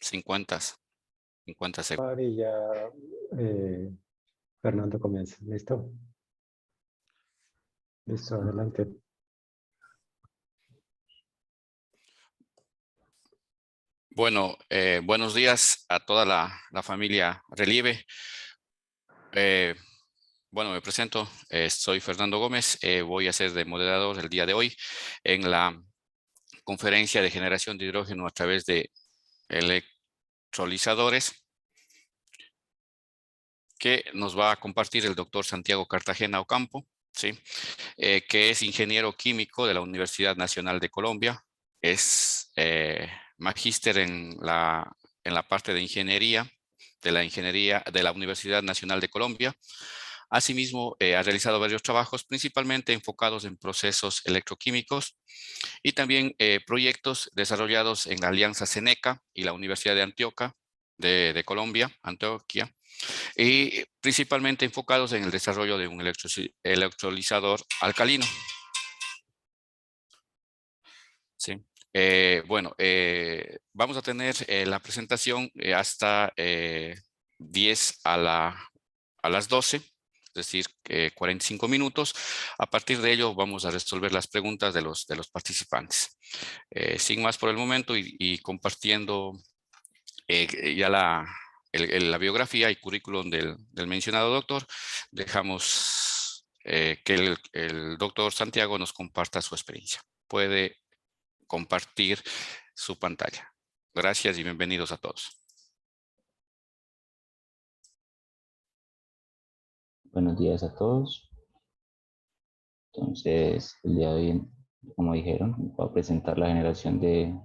50, 50 segundos. Y ya eh, Fernando comienza. ¿Listo? Listo, adelante. Bueno, buenos días a toda la familia Relieve. Bueno, me presento, soy Fernando Gómez, voy a ser de moderador el día de hoy en la conferencia de generación de hidrógeno a través de electrolizadores que nos va a compartir el doctor Santiago Cartagena Ocampo, ¿sí? Que es ingeniero químico de la Universidad Nacional de Colombia, es magíster en la parte de ingeniería de la Universidad Nacional de Colombia. Asimismo, ha realizado varios trabajos, principalmente enfocados en procesos electroquímicos y también proyectos desarrollados en la Alianza Seneca y la Universidad de Antioquia, de Colombia, Antioquia, y principalmente enfocados en el desarrollo de un electrolizador alcalino. Sí. Bueno, vamos a tener la presentación hasta 10 a las 12, es decir, 45 minutos. A partir de ello vamos a resolver las preguntas de los participantes. Sin más por el momento y compartiendo ya la biografía y currículum del mencionado doctor, dejamos que el doctor Santiago nos comparta su experiencia. Puede compartir su pantalla. Gracias y bienvenidos a todos. Buenos días a todos. Entonces, el día de hoy, como dijeron, voy a presentar la generación de...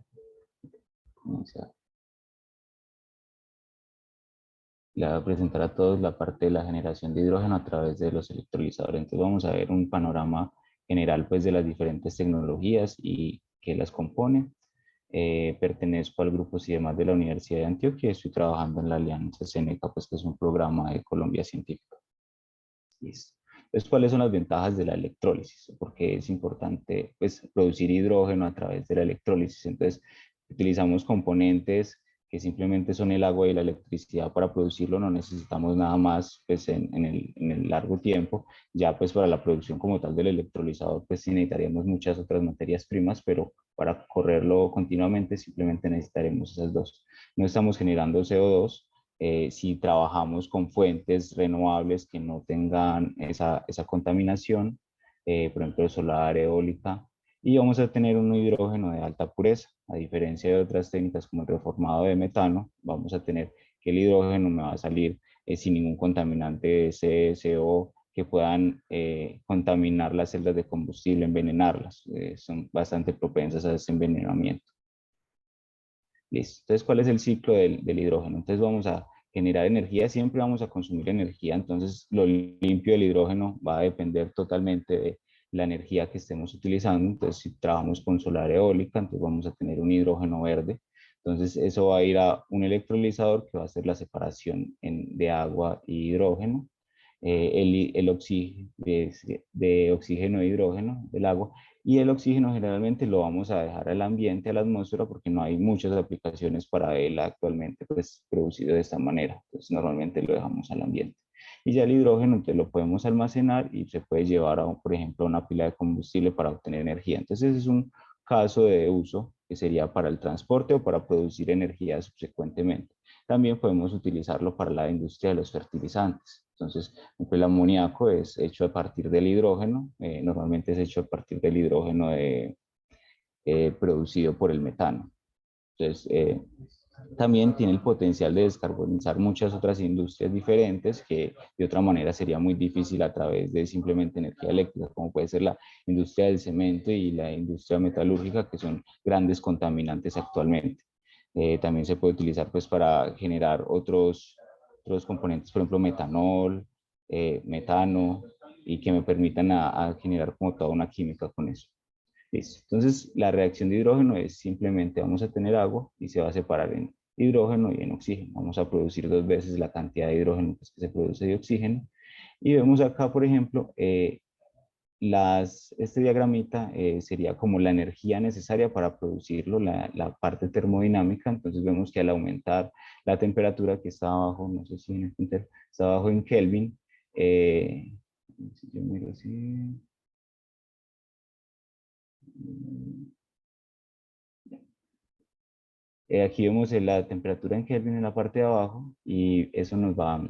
Le voy a presentar a todos la parte de la generación de hidrógeno a través de los electrolizadores. Entonces vamos a ver un panorama general pues, de las diferentes tecnologías y que las componen. Pertenezco al grupo CIEMAS de la Universidad de Antioquia y estoy trabajando en la Alianza Seneca, pues, que es un programa de Colombia Científica. Listo. Entonces, ¿cuáles son las ventajas de la electrólisis? Porque es importante pues, producir hidrógeno a través de la electrólisis. Entonces, utilizamos componentes que simplemente son el agua y la electricidad para producirlo, no necesitamos nada más pues, en el largo tiempo. Ya pues para la producción como tal del electrolizador, pues sí necesitaríamos muchas otras materias primas, pero para correrlo continuamente simplemente necesitaremos esas dos. No estamos generando CO2, si trabajamos con fuentes renovables que no tengan esa contaminación, por ejemplo solar, eólica, y vamos a tener un hidrógeno de alta pureza. A diferencia de otras técnicas como el reformado de metano, vamos a tener que el hidrógeno me va a salir sin ningún contaminante CSO que puedan contaminar las celdas de combustible, envenenarlas. Son bastante propensas a ese envenenamiento. Listo. Entonces, ¿cuál es el ciclo del hidrógeno? Entonces vamos a generar energía, siempre vamos a consumir energía, entonces lo limpio del hidrógeno va a depender totalmente de la energía que estemos utilizando. Entonces, si trabajamos con solar eólica, entonces vamos a tener un hidrógeno verde. Entonces, eso va a ir a un electrolizador que va a hacer la separación de agua y hidrógeno. El oxígeno, de oxígeno e hidrógeno del agua, y el oxígeno generalmente lo vamos a dejar al ambiente, a la atmósfera, porque no hay muchas aplicaciones para él actualmente pues, producido de esta manera. Entonces normalmente lo dejamos al ambiente. Y ya el hidrógeno entonces lo podemos almacenar y se puede llevar, por ejemplo, a una pila de combustible para obtener energía. Entonces ese es un caso de uso que sería para el transporte o para producir energía subsecuentemente. También podemos utilizarlo para la industria de los fertilizantes. Entonces, el amoníaco es hecho a partir del hidrógeno, normalmente es hecho a partir del hidrógeno producido por el metano. Entonces, también tiene el potencial de descarbonizar muchas otras industrias diferentes que de otra manera sería muy difícil a través de simplemente energía eléctrica, como puede ser la industria del cemento y la industria metalúrgica, que son grandes contaminantes actualmente. También se puede utilizar pues, para generar otros componentes, por ejemplo, metanol, metano, y que me permitan a generar como toda una química con eso. Listo. Entonces, la reacción de hidrógeno es simplemente vamos a tener agua y se va a separar en hidrógeno y en oxígeno. Vamos a producir 2 veces la cantidad de hidrógeno pues, que se produce de oxígeno. Y vemos acá, por ejemplo, este diagramita sería como la energía necesaria para producirlo, la parte termodinámica. Entonces vemos que al aumentar la temperatura que está abajo, no sé si en el Twitter, está abajo en Kelvin, si yo miro así, aquí vemos la temperatura en Kelvin en la parte de abajo y eso nos va,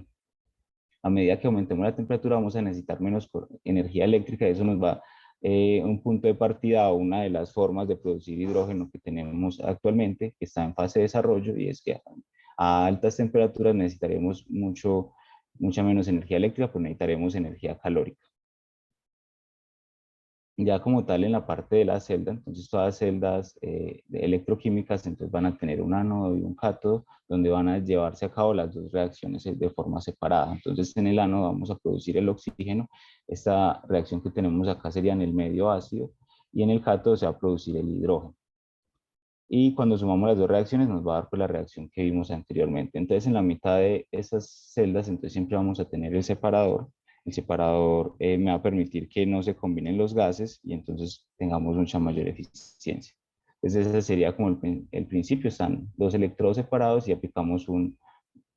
a medida que aumentemos la temperatura vamos a necesitar menos energía eléctrica. Eso nos va un punto de partida o una de las formas de producir hidrógeno que tenemos actualmente, que está en fase de desarrollo, y es que a altas temperaturas necesitaremos mucha menos energía eléctrica, pero necesitaremos energía calórica. Ya como tal en la parte de la celda, entonces todas las celdas electroquímicas entonces van a tener un ánodo y un cátodo donde van a llevarse a cabo las dos reacciones de forma separada. Entonces en el ánodo vamos a producir el oxígeno. Esta reacción que tenemos acá sería en el medio ácido, y en el cátodo se va a producir el hidrógeno. Y cuando sumamos las dos reacciones nos va a dar pues la reacción que vimos anteriormente. Entonces en la mitad de esas celdas entonces siempre vamos a tener el separador. El separador me va a permitir que no se combinen los gases y entonces tengamos mucha mayor eficiencia. Entonces ese sería como el principio. Están dos electrodos separados y aplicamos una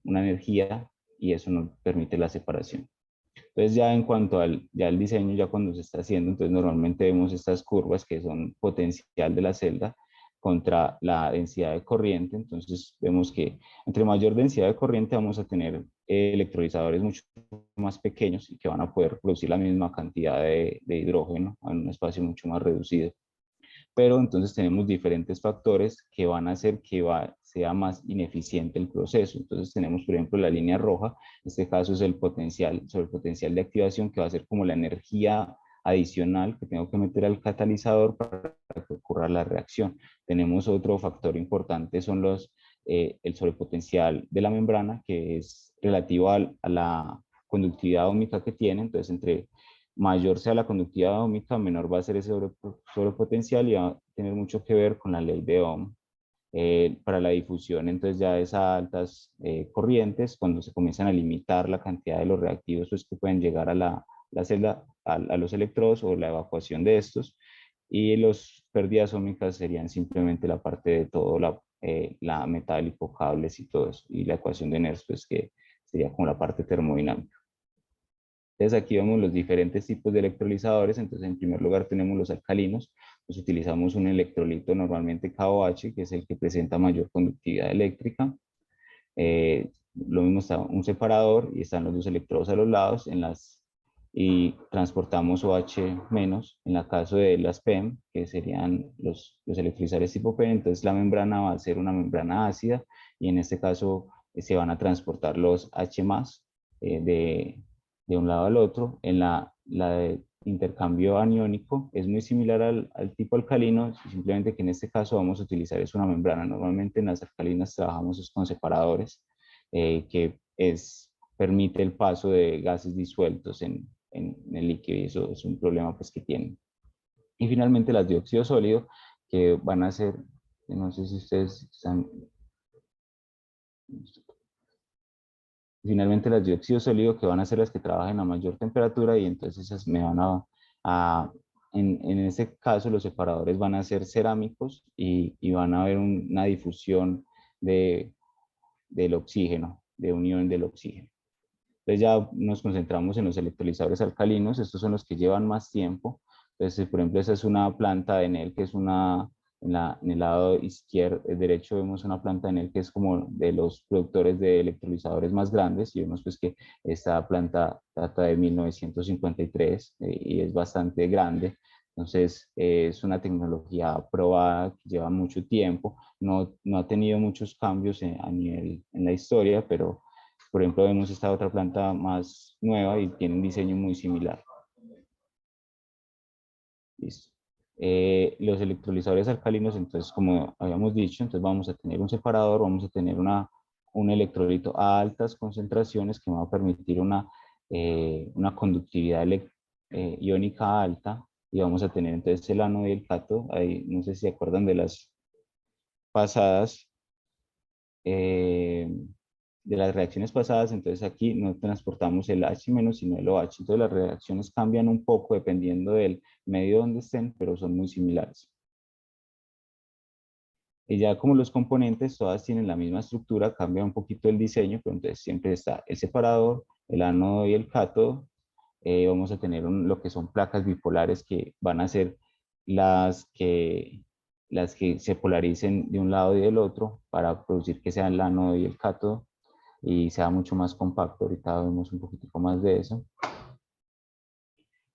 energía y eso nos permite la separación. Entonces ya en cuanto ya al diseño, ya cuando se está haciendo, entonces normalmente vemos estas curvas que son potencial de la celda contra la densidad de corriente. Entonces vemos que entre mayor densidad de corriente vamos a tener electrolizadores mucho más pequeños y que van a poder producir la misma cantidad de hidrógeno en un espacio mucho más reducido. Pero entonces tenemos diferentes factores que van a hacer que sea más ineficiente el proceso. Entonces tenemos, por ejemplo, la línea roja. En este caso es el potencial, sobre el potencial de activación, que va a ser como la energía adicional que tengo que meter al catalizador para que ocurra la reacción. Tenemos otro factor importante, son el sobrepotencial de la membrana, que es relativo a la conductividad óhmica que tiene. Entonces, entre mayor sea la conductividad óhmica, menor va a ser ese sobrepotencial, y va a tener mucho que ver con la ley de Ohm. Para la difusión, entonces ya es a altas corrientes, cuando se comienzan a limitar la cantidad de los reactivos pues, que pueden llegar a la celda, a los electrodos, o la evacuación de estos, y las pérdidas óhmicas serían simplemente la parte de todo, la metálico, cables y todo eso, y la ecuación de Nernst, pues que sería como la parte termodinámica. Entonces aquí vemos los diferentes tipos de electrolizadores. Entonces en primer lugar tenemos los alcalinos. Pues utilizamos un electrolito normalmente KOH, que es el que presenta mayor conductividad eléctrica. Lo mismo está un separador y están los dos electrodos a los lados y transportamos OH menos en el caso de las PEM, que serían los electrolizadores tipo PEM. Entonces la membrana va a ser una membrana ácida y en este caso se van a transportar los H más de un lado al otro. En la de intercambio aniónico es muy similar al tipo alcalino, simplemente que en este caso vamos a utilizar es una membrana. Normalmente en las alcalinas trabajamos con separadores, que permite el paso de gases disueltos en el líquido, y eso es un problema pues que tienen. Y finalmente las de óxido sólido, que van a ser, no sé si ustedes están... Finalmente las de óxido sólido, que van a ser las que trabajan a mayor temperatura, y entonces esas me van en este caso los separadores van a ser cerámicos y van a haber una difusión del oxígeno, de unión del oxígeno. Entonces ya nos concentramos en los electrolizadores alcalinos. Estos son los que llevan más tiempo. Entonces, por ejemplo, esa es una planta de Enel, que es en el lado izquierdo, derecho vemos una planta de Enel que es como de los productores de electrolizadores más grandes, y vemos pues que esta planta data de 1953 y es bastante grande. Entonces, es una tecnología probada que lleva mucho tiempo. No ha tenido muchos cambios en la historia, pero por ejemplo, vemos esta otra planta más nueva y tiene un diseño muy similar. Listo. Los electrolizadores alcalinos, entonces, como habíamos dicho, entonces vamos a tener un separador, vamos a tener un electrolito a altas concentraciones que va a permitir una conductividad iónica alta, y vamos a tener entonces el ánodo y el cátodo. Ahí, no sé si se acuerdan de las pasadas. de las reacciones pasadas, entonces aquí no transportamos el H menos, sino el OH. Entonces las reacciones cambian un poco dependiendo del medio donde estén, pero son muy similares. Y ya como los componentes todas tienen la misma estructura, cambia un poquito el diseño, pero entonces siempre está el separador, el ánodo y el cátodo. Vamos a tener lo que son placas bipolares que van a ser las que, las que se polaricen de un lado y del otro para producir que sea el ánodo y el cátodo y sea mucho más compacto. Ahorita vemos un poquitico más de eso.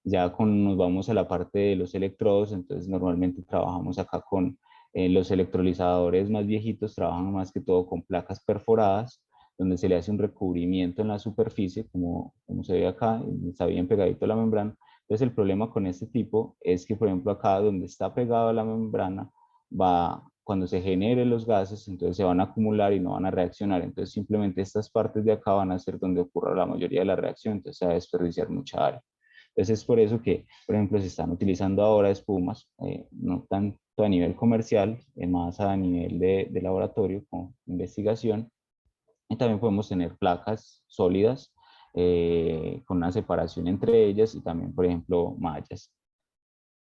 Ya nos vamos a la parte de los electrodos, entonces normalmente trabajamos acá con los electrolizadores más viejitos, trabajan más que todo con placas perforadas, donde se le hace un recubrimiento en la superficie, como se ve acá, está bien pegadito a la membrana. Entonces el problema con este tipo es que, por ejemplo, acá donde está pegado a la membrana, cuando se generen los gases, entonces se van a acumular y no van a reaccionar. Entonces simplemente estas partes de acá van a ser donde ocurra la mayoría de la reacción, entonces se va a desperdiciar mucha área. Entonces es por eso que, por ejemplo, se están utilizando ahora espumas, no tanto a nivel comercial, más a nivel de laboratorio con investigación. Y también podemos tener placas sólidas con una separación entre ellas y también, por ejemplo, mallas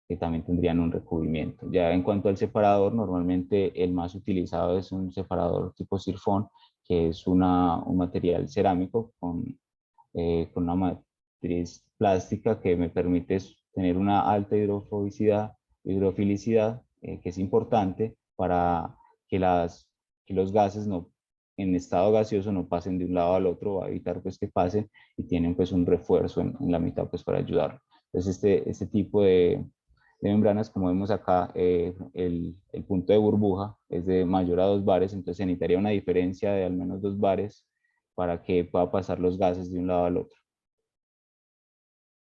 que también tendrían un recubrimiento. Ya en cuanto al separador, normalmente el más utilizado es un separador tipo sifón, que es un material cerámico con una matriz plástica que me permite tener una alta hidrofilicidad, que es importante para que, que los gases no, en estado gaseoso no pasen de un lado al otro, va a evitar pues que pasen y tienen pues un refuerzo en la mitad pues para ayudarlo. Entonces este tipo de membranas, como vemos acá, el punto de burbuja es de mayor a 2 bares, entonces se necesitaría una diferencia de al menos 2 bares para que pueda pasar los gases de un lado al otro.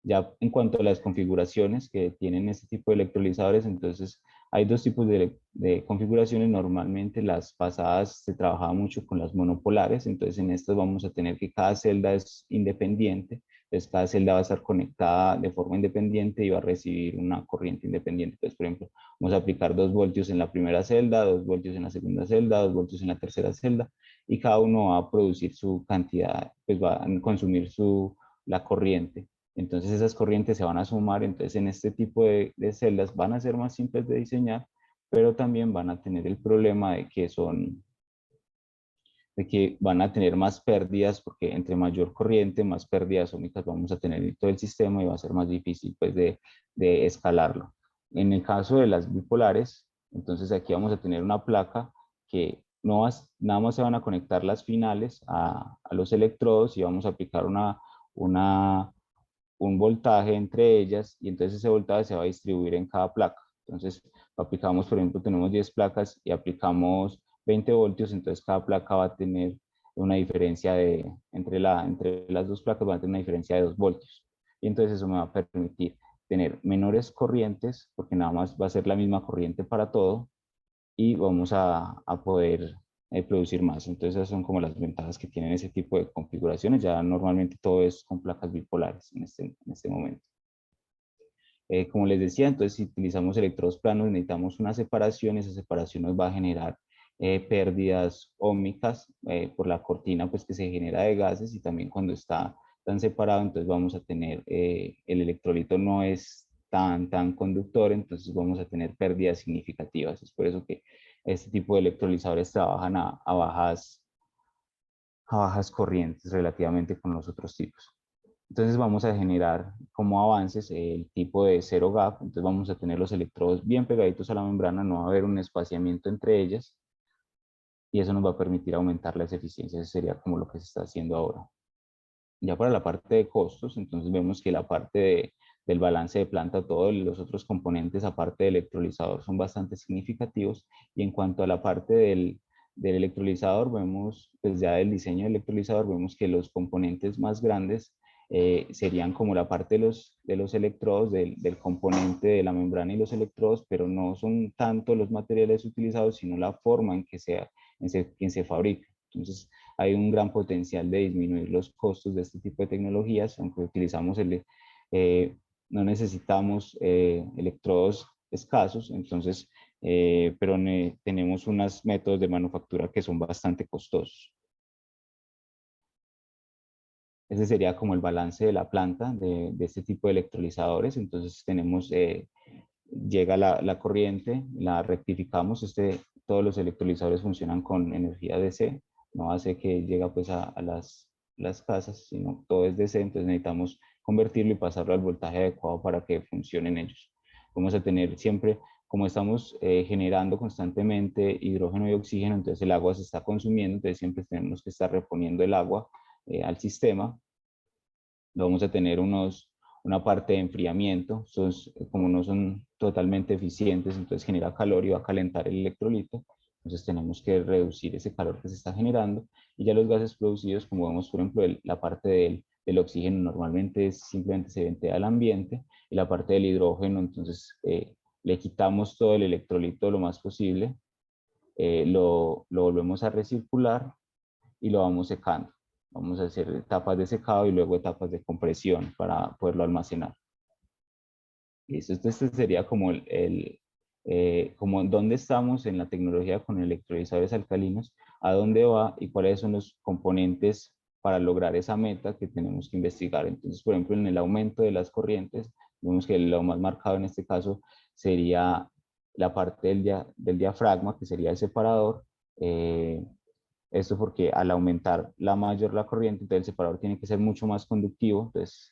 Ya en cuanto a las configuraciones que tienen este tipo de electrolizadores, entonces hay dos tipos de configuraciones. Normalmente las pasadas se trabajaba mucho con las monopolares, entonces en estas vamos a tener que cada celda es independiente, entonces cada celda va a estar conectada de forma independiente y va a recibir una corriente independiente. Entonces, por ejemplo, vamos a aplicar 2 voltios en la primera celda, 2 voltios en la segunda celda, 2 voltios en la tercera celda, y cada uno va a producir su cantidad, pues va a consumir la corriente. Entonces esas corrientes se van a sumar, entonces en este tipo de celdas van a ser más simples de diseñar, pero también van a tener el problema de que van a tener más pérdidas, porque entre mayor corriente, más pérdidas ómicas vamos a tener en todo el sistema y va a ser más difícil pues de escalarlo. En el caso de las bipolares, entonces aquí vamos a tener una placa que nada más se van a conectar las finales a los electrodos y vamos a aplicar un voltaje entre ellas y entonces ese voltaje se va a distribuir en cada placa. Entonces aplicamos, por ejemplo, tenemos 10 placas y aplicamos 20 voltios, entonces cada placa va a tener una diferencia entre las dos placas va a tener una diferencia de 2 voltios. Y entonces eso me va a permitir tener menores corrientes, porque nada más va a ser la misma corriente para todo, y vamos a poder producir más. Entonces esas son como las ventajas que tienen ese tipo de configuraciones. Ya normalmente todo es con placas bipolares en este momento. Como les decía, entonces si utilizamos electrodos planos necesitamos una separación, esa separación nos va a generar pérdidas óhmicas por la cortina pues, que se genera de gases, y también cuando está tan separado, entonces vamos a tener, el electrolito no es tan conductor, entonces vamos a tener pérdidas significativas. Es por eso que este tipo de electrolizadores trabajan a bajas corrientes relativamente con los otros tipos. Entonces vamos a generar como avances el tipo de zero gap, entonces vamos a tener los electrodos bien pegaditos a la membrana, no va a haber un espaciamiento entre ellas, y eso nos va a permitir aumentar las eficiencias. Eso sería como lo que se está haciendo ahora. Ya para la parte de costos, entonces vemos que la parte del balance de planta, todos los otros componentes aparte del electrolizador son bastante significativos, y en cuanto a la parte del electrolizador, vemos, pues ya del diseño del electrolizador, vemos que los componentes más grandes serían como la parte de los electrodos, del componente de la membrana y los electrodos, pero no son tanto los materiales utilizados, sino la forma en se fabrica. Entonces, hay un gran potencial de disminuir los costos de este tipo de tecnologías, aunque utilizamos no necesitamos electrodos escasos, entonces, pero tenemos unos métodos de manufactura que son bastante costosos. Ese sería como el balance de la planta de este tipo de electrolizadores. Entonces tenemos, llega la corriente, la rectificamos. Todos los electrolizadores funcionan con energía DC, no hace que llega pues a las casas, sino todo es DC, entonces necesitamos convertirlo y pasarlo al voltaje adecuado para que funcionen ellos. Vamos a tener siempre, como estamos generando constantemente hidrógeno y oxígeno, entonces el agua se está consumiendo, entonces siempre tenemos que estar reponiendo el agua al sistema. Vamos a tener una parte de enfriamiento, como no son totalmente eficientes, entonces genera calor y va a calentar el electrolito, entonces tenemos que reducir ese calor que se está generando, y ya los gases producidos, como vemos por ejemplo, la parte del oxígeno normalmente simplemente se ventea al ambiente, y la parte del hidrógeno, entonces le quitamos todo el electrolito lo más posible, lo volvemos a recircular y lo vamos secando. Vamos a hacer etapas de secado y luego etapas de compresión para poderlo almacenar. Listo, este sería como como dónde estamos en la tecnología con electrolizadores alcalinos, a dónde va y cuáles son los componentes para lograr esa meta que tenemos que investigar. Entonces, por ejemplo, en el aumento de las corrientes, vemos que lo más marcado en este caso sería la parte del diafragma, que sería el separador. Esto porque al aumentar la corriente, entonces el separador tiene que ser mucho más conductivo, entonces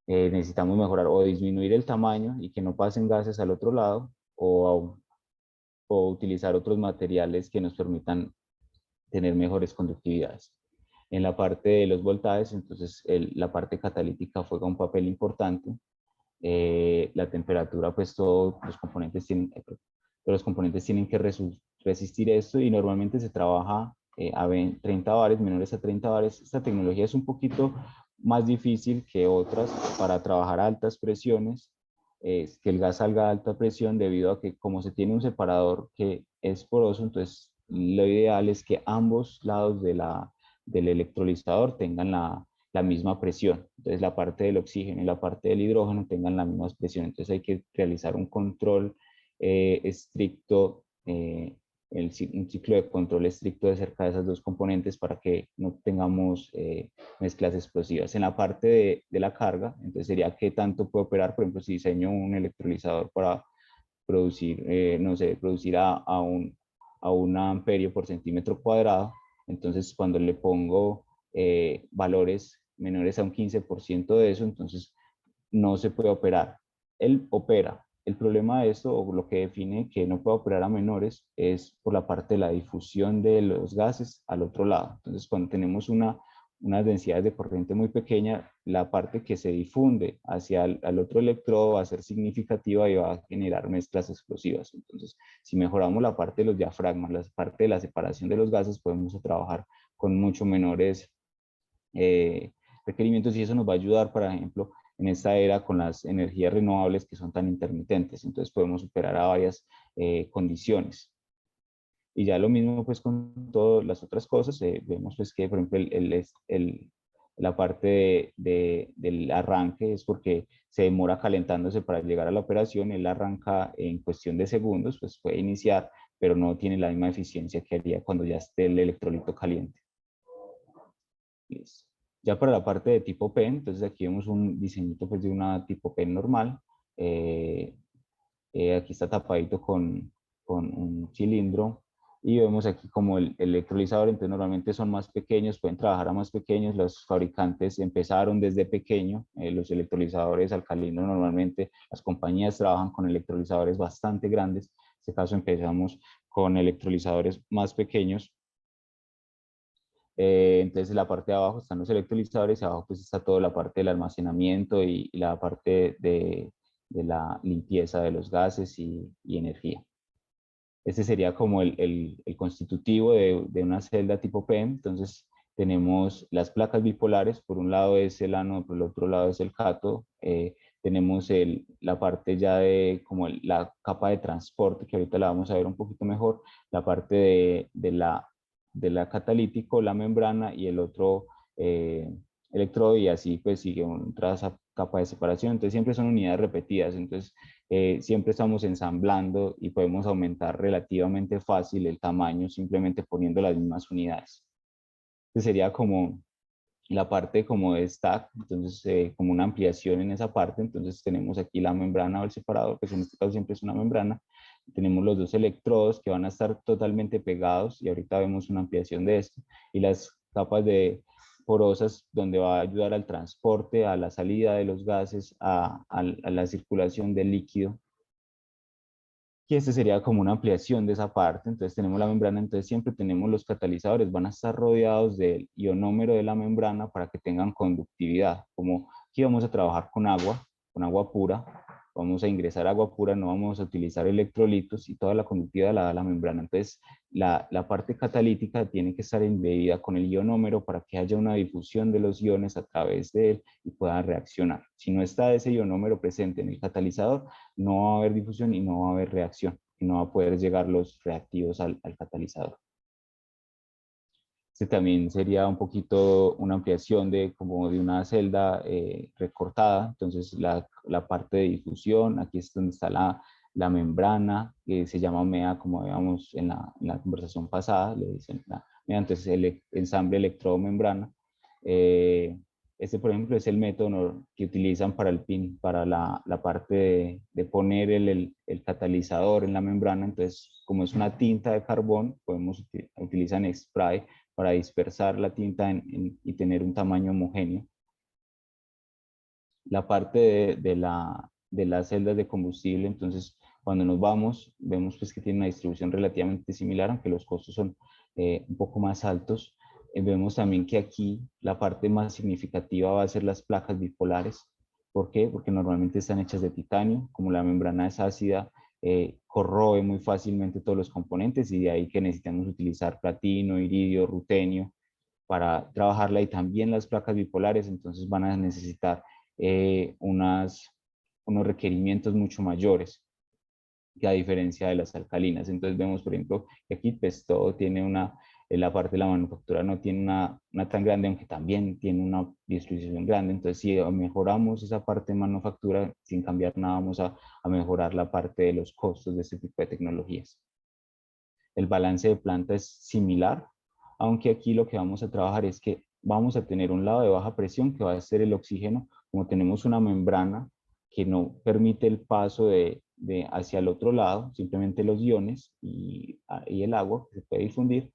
necesitamos mejorar o disminuir el tamaño y que no pasen gases al otro lado, o utilizar otros materiales que nos permitan tener mejores conductividades. En la parte de los voltajes, entonces la parte catalítica juega un papel importante. La temperatura, pues todos los componentes tienen que resistir esto, y normalmente se trabaja a 30 bares, menores a 30 bares. Esta tecnología es un poquito más difícil que otras para trabajar a altas presiones, que el gas salga a alta presión, debido a que como se tiene un separador que es poroso, entonces lo ideal es que ambos lados del electrolizador tengan la misma presión. Entonces la parte del oxígeno y la parte del hidrógeno tengan la misma presión. Entonces hay que realizar un control estricto, un ciclo de control estricto de cerca de esas dos componentes para que no tengamos mezclas explosivas. En la parte de la carga, entonces sería qué tanto puede operar. Por ejemplo, si diseño un electrolizador para producir, no sé, producir a un amperio por centímetro cuadrado, entonces cuando le pongo valores menores a un 15% de eso, entonces no se puede operar. Él opera. El problema de esto, o lo que define que no puede operar a menores, es por la parte de la difusión de los gases al otro lado. Entonces, cuando tenemos unas densidades de corriente muy pequeña, la parte que se difunde hacia el otro electrodo va a ser significativa y va a generar mezclas explosivas. Entonces, si mejoramos la parte de los diafragmas, la parte de la separación de los gases, podemos trabajar con mucho menores requerimientos, y eso nos va a ayudar, por ejemplo, en esta era con las energías renovables que son tan intermitentes. Entonces podemos superar a varias condiciones. Y ya lo mismo pues con todas las otras cosas, vemos pues que por ejemplo la parte del arranque es porque se demora calentándose para llegar a la operación. Él arranca en cuestión de segundos, pues puede iniciar, pero no tiene la misma eficiencia que haría cuando ya esté el electrolito caliente. Listo. Ya para la parte de tipo PEN, entonces aquí vemos un diseñito pues de una tipo PEN normal. Aquí está tapadito con un cilindro, y vemos aquí como el electrolizador. Entonces normalmente son más pequeños, pueden trabajar a más pequeños. Los fabricantes empezaron desde pequeño, los electrolizadores alcalinos normalmente, las compañías trabajan con electrolizadores bastante grandes. En este caso empezamos con electrolizadores más pequeños. Entonces en la parte de abajo están los electrolizadores, y abajo pues está toda la parte del almacenamiento y la parte de la limpieza de los gases y energía. Este sería como el constitutivo de una celda tipo PEM. Entonces tenemos las placas bipolares, por un lado es el ánodo, por el otro lado es el cátodo. Tenemos la parte ya de como la capa de transporte, que ahorita la vamos a ver un poquito mejor, la parte de la catalítico, la membrana, y el otro electrodo, y así pues sigue otra capa de separación. Entonces siempre son unidades repetidas, entonces siempre estamos ensamblando y podemos aumentar relativamente fácil el tamaño simplemente poniendo las mismas unidades. Este sería como la parte como de stack, entonces como una ampliación en esa parte. Entonces tenemos aquí la membrana o el separador, que en este caso siempre es una membrana. Tenemos los dos electrodos que van a estar totalmente pegados, y ahorita vemos una ampliación de esto, y las capas de porosas donde va a ayudar al transporte, a la salida de los gases, a la circulación del líquido. Y este sería como una ampliación de esa parte. Entonces tenemos la membrana, entonces siempre tenemos los catalizadores, van a estar rodeados del ionómero de la membrana para que tengan conductividad. Como aquí vamos a trabajar con agua pura, vamos a ingresar agua pura, no vamos a utilizar electrolitos, y toda la conductividad la da la membrana. Entonces la parte catalítica tiene que estar embebida con el ionómero para que haya una difusión de los iones a través de él y puedan reaccionar. Si no está ese ionómero presente en el catalizador, no va a haber difusión y no va a haber reacción, y no va a poder llegar los reactivos al catalizador. Este también sería un poquito una ampliación de como de una celda recortada. Entonces la parte de difusión, aquí es donde está la membrana, que se llama MEA, como veíamos en la conversación pasada, le dicen la MEA. Entonces el ensamble electrodo-membrana. Este, por ejemplo, es el método que utilizan para el PIN, para la parte de poner el catalizador en la membrana. Entonces, como es una tinta de carbón, utilizan spray para dispersar la tinta y tener un tamaño homogéneo. La parte de las celdas de combustible, entonces cuando nos vamos, vemos pues que tiene una distribución relativamente similar, aunque los costos son un poco más altos. Vemos también que aquí la parte más significativa va a ser las placas bipolares. ¿Por qué? Porque normalmente están hechas de titanio. Como la membrana es ácida, corroe muy fácilmente todos los componentes, y de ahí que necesitamos utilizar platino, iridio, rutenio para trabajarla. Y también las placas bipolares entonces van a necesitar unos requerimientos mucho mayores que a diferencia de las alcalinas. Entonces vemos, por ejemplo, que aquí pues todo tiene la parte de la manufactura no tiene una tan grande, aunque también tiene una distribución grande. Entonces si mejoramos esa parte de manufactura, sin cambiar nada, vamos a mejorar la parte de los costos de este tipo de tecnologías. El balance de planta es similar, aunque aquí lo que vamos a trabajar es que vamos a tener un lado de baja presión, que va a ser el oxígeno. Como tenemos una membrana que no permite el paso hacia el otro lado, simplemente los iones y el agua que se puede difundir,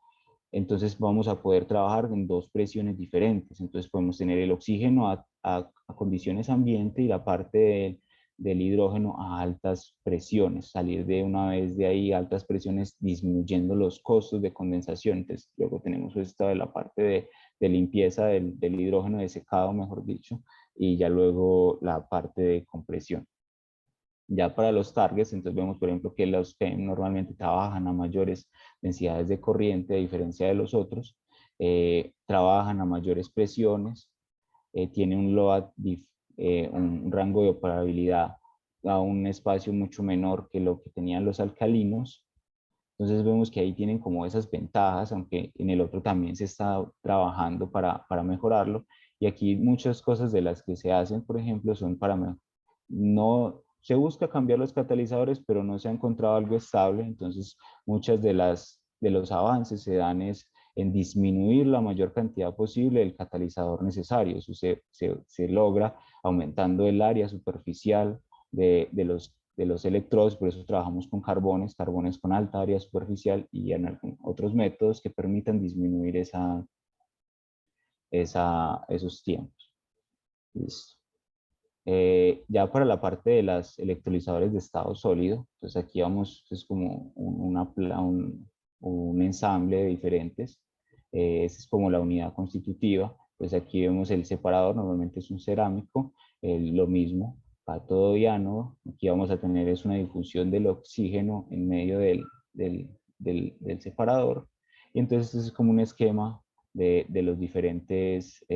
entonces vamos a poder trabajar en dos presiones diferentes. Entonces podemos tener el oxígeno a condiciones ambiente, y la parte del hidrógeno a altas presiones, salir de una vez de ahí a altas presiones, disminuyendo los costos de condensación. Entonces luego tenemos esta de la parte de limpieza del hidrógeno, de secado mejor dicho, y ya luego la parte de compresión. Ya para los targets, entonces vemos, por ejemplo, que los PEM normalmente trabajan a mayores densidades de corriente, a diferencia de los otros, trabajan a mayores presiones, tiene un load, un rango de operabilidad a un espacio mucho menor que lo que tenían los alcalinos. Entonces vemos que ahí tienen como esas ventajas, aunque en el otro también se está trabajando para mejorarlo. Y aquí muchas cosas de las que se hacen, por ejemplo, son no se busca cambiar los catalizadores, pero no se ha encontrado algo estable. Entonces muchas de los avances se dan en disminuir la mayor cantidad posible del catalizador necesario. Eso se logra aumentando el área superficial de los electrodos. Por eso trabajamos con carbones con alta área superficial, y en otros métodos que permitan disminuir esos tiempos. Listo. Ya para la parte de los electrolizadores de estado sólido, entonces aquí vamos, es como un ensamble de diferentes. Esa es como la unidad constitutiva. Entonces aquí vemos el separador, normalmente es un cerámico, lo mismo, cátodo y ánodo. Aquí vamos a tener es una difusión del oxígeno en medio del separador. Y entonces este es como un esquema de los diferentes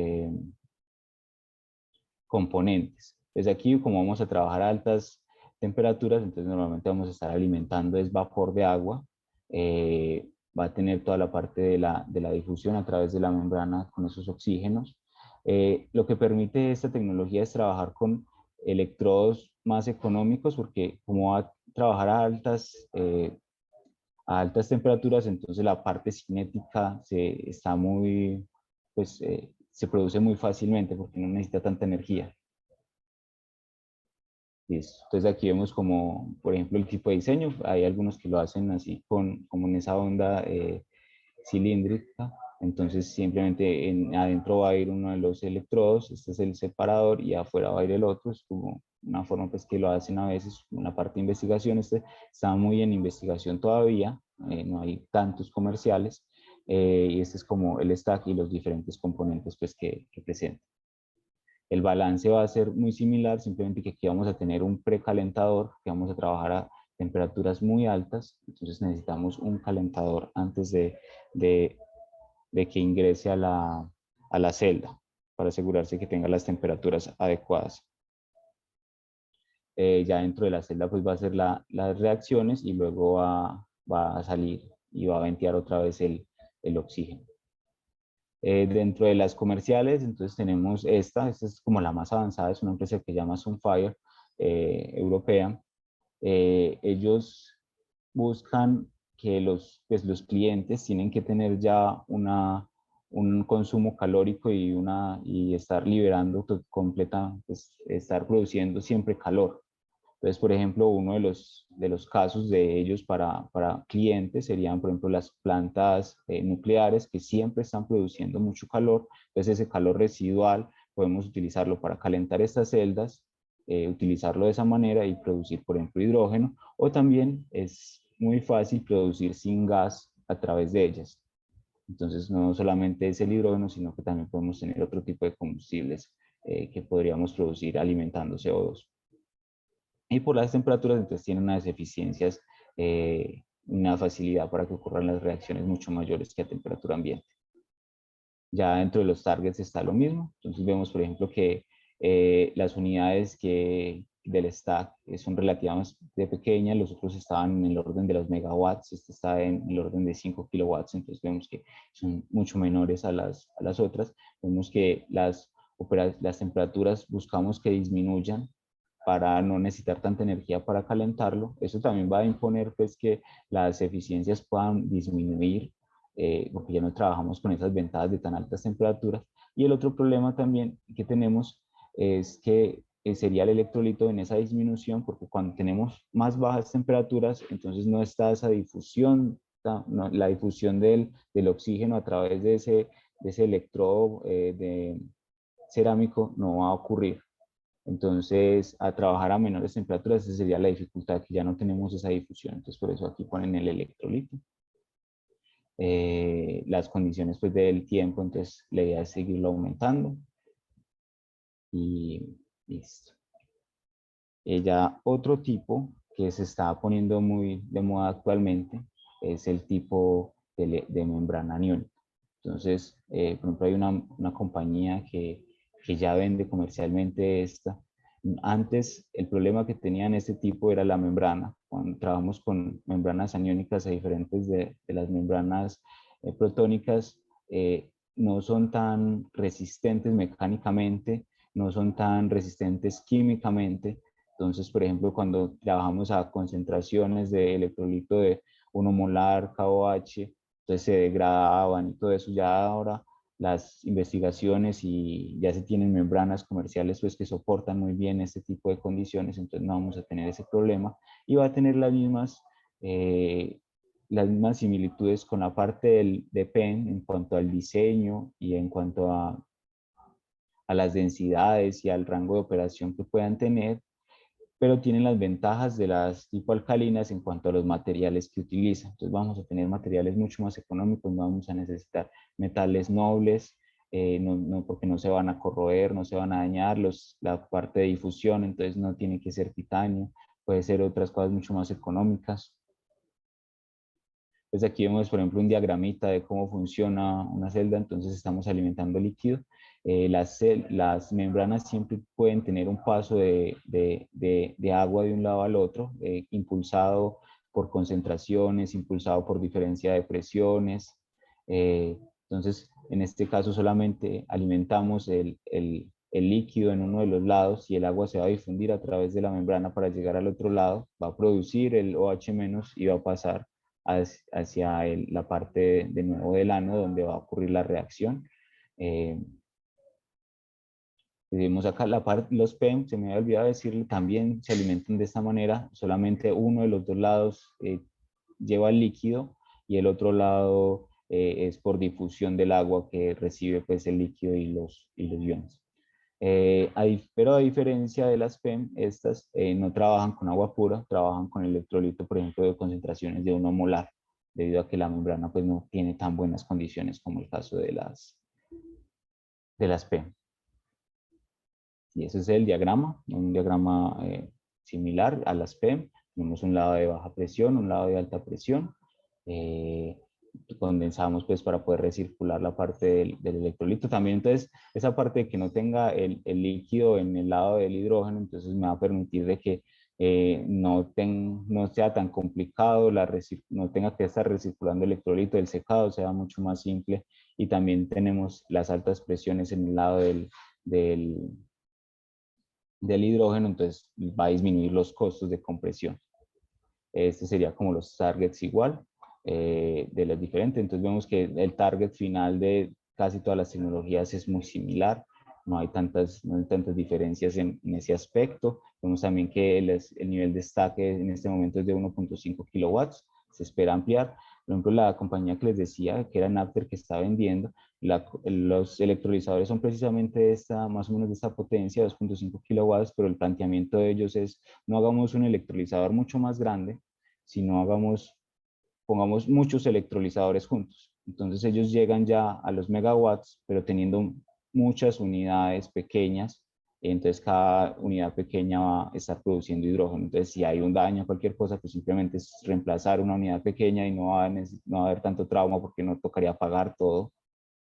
componentes. Desde aquí, como vamos a trabajar a altas temperaturas, entonces normalmente vamos a estar alimentando es vapor de agua. Va a tener toda la parte de la difusión a través de la membrana con esos oxígenos. Lo que permite esta tecnología es trabajar con electrodos más económicos, porque como va a trabajar a altas temperaturas, entonces la parte cinética está muy, pues, se produce muy fácilmente porque no necesita tanta energía. Listo. Entonces aquí vemos como, por ejemplo, el tipo de diseño. Hay algunos que lo hacen así como en esa onda cilíndrica. Entonces simplemente adentro va a ir uno de los electrodos, este es el separador y afuera va a ir el otro. Es como una forma pues que lo hacen a veces, una parte de investigación. Este está muy en investigación todavía, no hay tantos comerciales. Y este es como el stack y los diferentes componentes pues que presenta. El balance va a ser muy similar, simplemente que aquí vamos a tener un precalentador, que vamos a trabajar a temperaturas muy altas, entonces necesitamos un calentador antes de que ingrese a la celda, para asegurarse que tenga las temperaturas adecuadas. Ya dentro de la celda pues va a ser las reacciones y luego va a salir y va a ventear otra vez el oxígeno. Dentro de las comerciales, entonces tenemos esta es como la más avanzada, es una empresa que se llama Sunfire, europea. Ellos buscan que pues los clientes tienen que tener ya un consumo calórico y estar liberando pues, estar produciendo siempre calor. Entonces, por ejemplo, uno de los casos de ellos para clientes serían, por ejemplo, las plantas nucleares que siempre están produciendo mucho calor. Entonces, ese calor residual podemos utilizarlo para calentar estas celdas, utilizarlo de esa manera y producir, por ejemplo, hidrógeno. O también es muy fácil producir sin gas a través de ellas. Entonces, no solamente es el hidrógeno, sino que también podemos tener otro tipo de combustibles que podríamos producir alimentando CO2. Y por las temperaturas, entonces tienen unas eficiencias, una facilidad para que ocurran las reacciones mucho mayores que a temperatura ambiente. Ya dentro de los targets está lo mismo. Entonces vemos, por ejemplo, que las unidades del stack son relativamente pequeñas, los otros estaban en el orden de los megawatts, este está en el orden de 5 kilowatts, entonces vemos que son mucho menores a las otras. Vemos que las temperaturas buscamos que disminuyan para no necesitar tanta energía para calentarlo. Eso también va a imponer pues que las eficiencias puedan disminuir, porque ya no trabajamos con esas ventajas de tan altas temperaturas. Y el otro problema también que tenemos es que sería el electrolito en esa disminución, porque cuando tenemos más bajas temperaturas, entonces no está esa difusión, la difusión del oxígeno a través de ese electrodo de cerámico no va a ocurrir. Entonces, a trabajar a menores temperaturas, esa sería la dificultad, que ya no tenemos esa difusión. Entonces, por eso aquí ponen el electrolito. Las condiciones pues, del tiempo, entonces la idea es seguirlo aumentando. Y listo. Ya otro tipo que se está poniendo muy de moda actualmente es el tipo de membrana aniónica. Entonces, por ejemplo, hay una compañía que ya vende comercialmente esta. Antes, el problema que tenían este tipo era la membrana. Cuando trabajamos con membranas aniónicas a diferentes de las membranas protónicas, no son tan resistentes mecánicamente, no son tan resistentes químicamente. Entonces, por ejemplo, cuando trabajamos a concentraciones de electrolito de 1 molar KOH, entonces se degradaban y todo eso. Ya ahora las investigaciones y ya se tienen membranas comerciales pues que soportan muy bien este tipo de condiciones, entonces no vamos a tener ese problema y va a tener las mismas similitudes con la parte de PEN en cuanto al diseño y en cuanto a las densidades y al rango de operación que puedan tener, pero tienen las ventajas de las tipo alcalinas en cuanto a los materiales que utilizan. Entonces vamos a tener materiales mucho más económicos, no vamos a necesitar metales nobles, porque no se van a corroer, no se van a dañar, la parte de difusión, entonces no tiene que ser titanio, puede ser otras cosas mucho más económicas. Pues aquí vemos, por ejemplo, un diagramita de cómo funciona una celda, entonces estamos alimentando líquido. Las membranas siempre pueden tener un paso de agua de un lado al otro, impulsado por concentraciones, impulsado por diferencia de presiones. Entonces, en este caso solamente alimentamos el líquido en uno de los lados y el agua se va a difundir a través de la membrana para llegar al otro lado, va a producir el OH- y va a pasar hacia la parte de nuevo del ano donde va a ocurrir la reacción. Vemos acá la parte, los PEM, se me había olvidado decirle, también se alimentan de esta manera, solamente uno de los dos lados lleva el líquido y el otro lado es por difusión del agua que recibe pues el líquido y los iones. Pero a diferencia de las PEM, estas no trabajan con agua pura, trabajan con electrolito, por ejemplo, de concentraciones de 1 molar, debido a que la membrana pues no tiene tan buenas condiciones como el caso de las PEM. Y ese es el diagrama, un diagrama similar a las PEM. Tenemos un lado de baja presión, un lado de alta presión. Condensamos pues para poder recircular la parte del electrolito también. Entonces, esa parte de que no tenga el líquido en el lado del hidrógeno, entonces me va a permitir de que no sea tan complicado, no tenga que estar recirculando electrolito, el secado sea mucho más simple. Y también tenemos las altas presiones en el lado del hidrógeno, entonces va a disminuir los costos de compresión. Este sería como los targets igual de las diferentes. Entonces vemos que el target final de casi todas las tecnologías es muy similar. No hay tantas diferencias en ese aspecto. Vemos también que el nivel de destaque en este momento es de 1.5 kilowatts. Se espera ampliar. Por ejemplo, la compañía que les decía, que era Napter, que está vendiendo, los electrolizadores son precisamente más o menos de esta potencia, 2.5 kilowatts, pero el planteamiento de ellos es no hagamos un electrolizador mucho más grande, sino pongamos muchos electrolizadores juntos. Entonces ellos llegan ya a los megawatts, pero teniendo muchas unidades pequeñas, entonces cada unidad pequeña va a estar produciendo hidrógeno. Entonces si hay un daño, cualquier cosa, pues simplemente es reemplazar una unidad pequeña y no va a haber tanto trauma porque no tocaría pagar todo.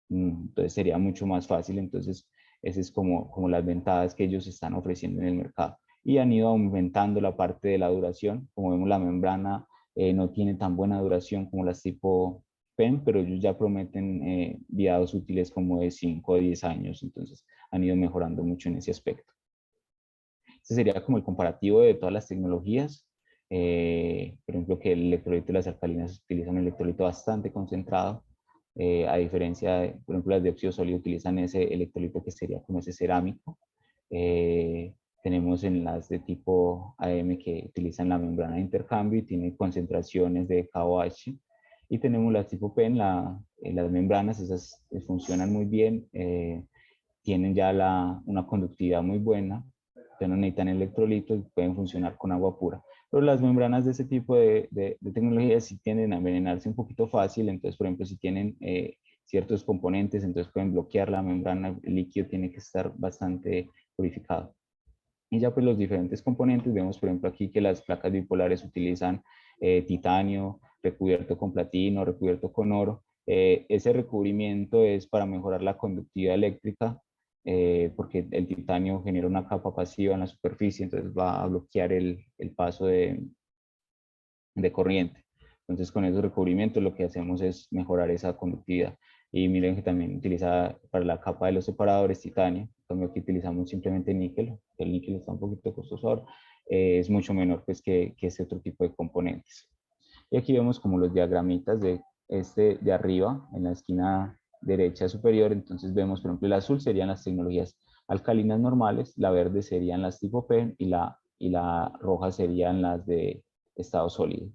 Entonces sería mucho más fácil. Entonces ese es como las ventajas que ellos están ofreciendo en el mercado. Y han ido aumentando la parte de la duración. Como vemos, la membrana no tiene tan buena duración como las tipo PEM, pero ellos ya prometen viados útiles como de 5 o 10 años. Entonces han ido mejorando mucho en ese aspecto. Este sería como el comparativo de todas las tecnologías. Por ejemplo, que el electrolito y las alcalinas utilizan un electrolito bastante concentrado. A diferencia de, por ejemplo, las de óxido sólido utilizan ese electrolito que sería como ese cerámico. Tenemos en las de tipo AM que utilizan la membrana de intercambio y tienen concentraciones de KOH. Y tenemos las tipo PEN, las membranas, esas funcionan muy bien, tienen ya una conductividad muy buena, entonces no necesitan electrolitos y pueden funcionar con agua pura. Pero las membranas de ese tipo de tecnologías sí tienden a envenenarse un poquito fácil, entonces por ejemplo si tienen ciertos componentes, entonces pueden bloquear la membrana, el líquido tiene que estar bastante purificado. Y ya pues los diferentes componentes, vemos por ejemplo aquí que las placas bipolares utilizan titanio, recubierto con platino, recubierto con oro. Ese recubrimiento es para mejorar la conductividad eléctrica, porque el titanio genera una capa pasiva en la superficie, entonces va a bloquear el paso de corriente. Entonces con esos recubrimientos lo que hacemos es mejorar esa conductividad. Y miren que también utiliza para la capa de los separadores titanio, como aquí utilizamos simplemente níquel, el níquel está un poquito costoso ahora, es mucho menor pues que ese otro tipo de componentes. Y aquí vemos como los diagramitas de de arriba, en la esquina derecha superior, entonces vemos por ejemplo el azul serían las tecnologías alcalinas normales, la verde serían las tipo PEM y la roja serían las de estado sólido.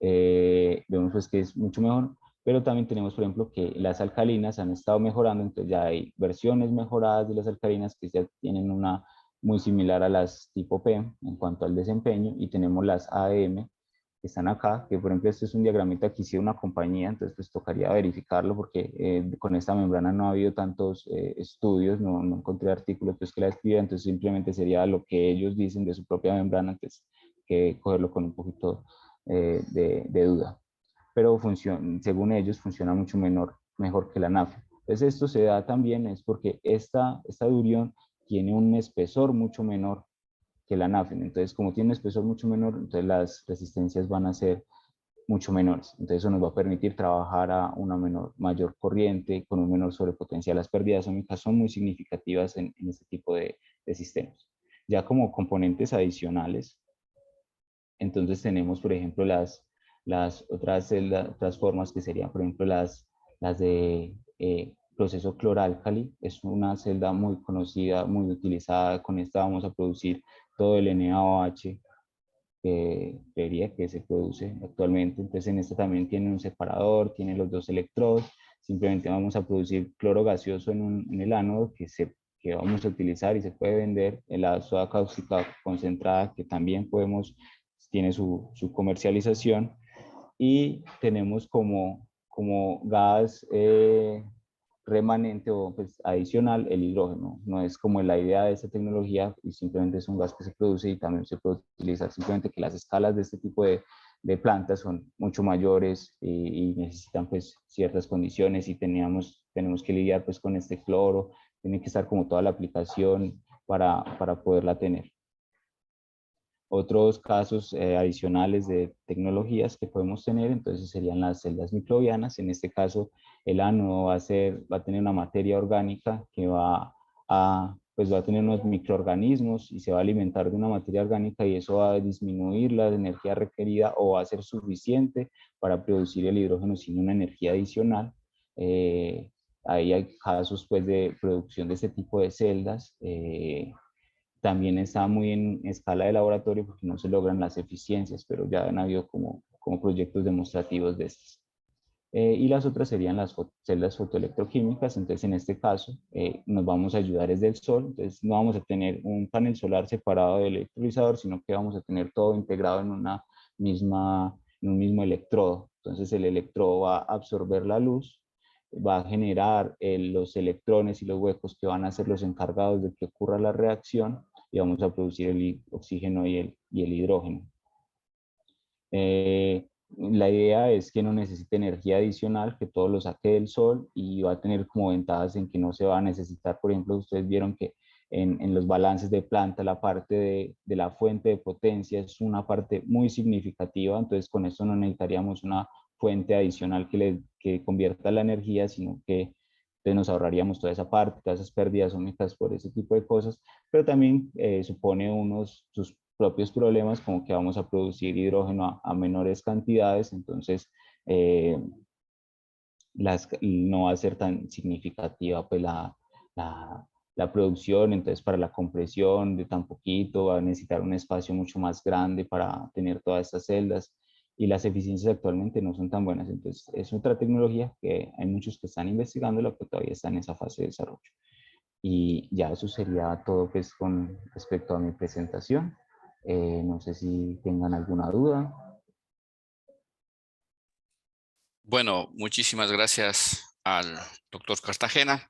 Vemos pues que es mucho mejor, pero también tenemos por ejemplo que las alcalinas han estado mejorando, entonces ya hay versiones mejoradas de las alcalinas que ya tienen una muy similar a las tipo PEM en cuanto al desempeño, y tenemos las ADM que están acá, que por ejemplo este es un diagramita que hice una compañía, entonces pues tocaría verificarlo porque con esta membrana no ha habido tantos estudios, no encontré artículos pues, que la describieran, entonces simplemente sería lo que ellos dicen de su propia membrana, entonces que cogerlo con un poquito de duda. Pero según ellos funciona mucho mejor que la NAFE. Entonces esto se da también es porque esta durión tiene un espesor mucho menor que la NAFE. Entonces como tiene un espesor mucho menor, entonces las resistencias van a ser mucho menores. Entonces eso nos va a permitir trabajar a una mayor corriente, con un menor sobrepotencial. Las pérdidas ómicas son muy significativas en este tipo de sistemas. Ya como componentes adicionales, entonces tenemos, por ejemplo, las otras formas que serían, por ejemplo, las de proceso clorálcali. Es una celda muy conocida, muy utilizada. Con esta vamos a producir todo el NaOH que creería que se produce actualmente. Entonces en este también tiene un separador, tiene los dos electrodos. Simplemente vamos a producir cloro gaseoso en el ánodo que vamos a utilizar y se puede vender en la soda cáustica concentrada, que también tiene su comercialización. Y tenemos como gas remanente o pues, adicional el hidrógeno. No es como la idea de esta tecnología y simplemente es un gas que se produce y también se puede utilizar, simplemente que las escalas de este tipo de plantas son mucho mayores y necesitan pues ciertas condiciones y tenemos que lidiar pues con este cloro, tiene que estar como toda la aplicación para poderla tener. Otros casos adicionales de tecnologías que podemos tener, entonces serían las celdas microbianas. En este caso, el ánodo va a tener una materia orgánica que pues va a tener unos microorganismos y se va a alimentar de una materia orgánica y eso va a disminuir la energía requerida o va a ser suficiente para producir el hidrógeno sin una energía adicional. Ahí hay casos pues de producción de este tipo de celdas. También está muy en escala de laboratorio porque no se logran las eficiencias, pero ya han habido como proyectos demostrativos de estos. Y las otras serían las celdas fotoelectroquímicas. Entonces, en este caso, nos vamos a ayudar desde el sol. Entonces, no vamos a tener un panel solar separado del electrolizador, sino que vamos a tener todo integrado en un mismo electrodo. Entonces, el electrodo va a absorber la luz, va a generar los electrones y los huecos que van a ser los encargados de que ocurra la reacción y vamos a producir el oxígeno y el hidrógeno. La idea es que no necesite energía adicional, que todo lo saque del sol y va a tener como ventajas en que no se va a necesitar, por ejemplo, ustedes vieron que en los balances de planta la parte de la fuente de potencia es una parte muy significativa, entonces con esto no necesitaríamos una fuente adicional que convierta la energía, sino que nos ahorraríamos toda esa parte, todas esas pérdidas ómicas por ese tipo de cosas, pero también supone sus propios problemas, como que vamos a producir hidrógeno a menores cantidades, entonces no va a ser tan significativa pues, la producción, entonces para la compresión de tan poquito va a necesitar un espacio mucho más grande para tener todas estas celdas y las eficiencias actualmente no son tan buenas, entonces es otra tecnología que hay muchos que están investigando, lo que todavía está en esa fase de desarrollo. Y ya eso sería todo pues con respecto a mi presentación. No sé si tengan alguna duda. Bueno, muchísimas gracias al doctor Cartagena.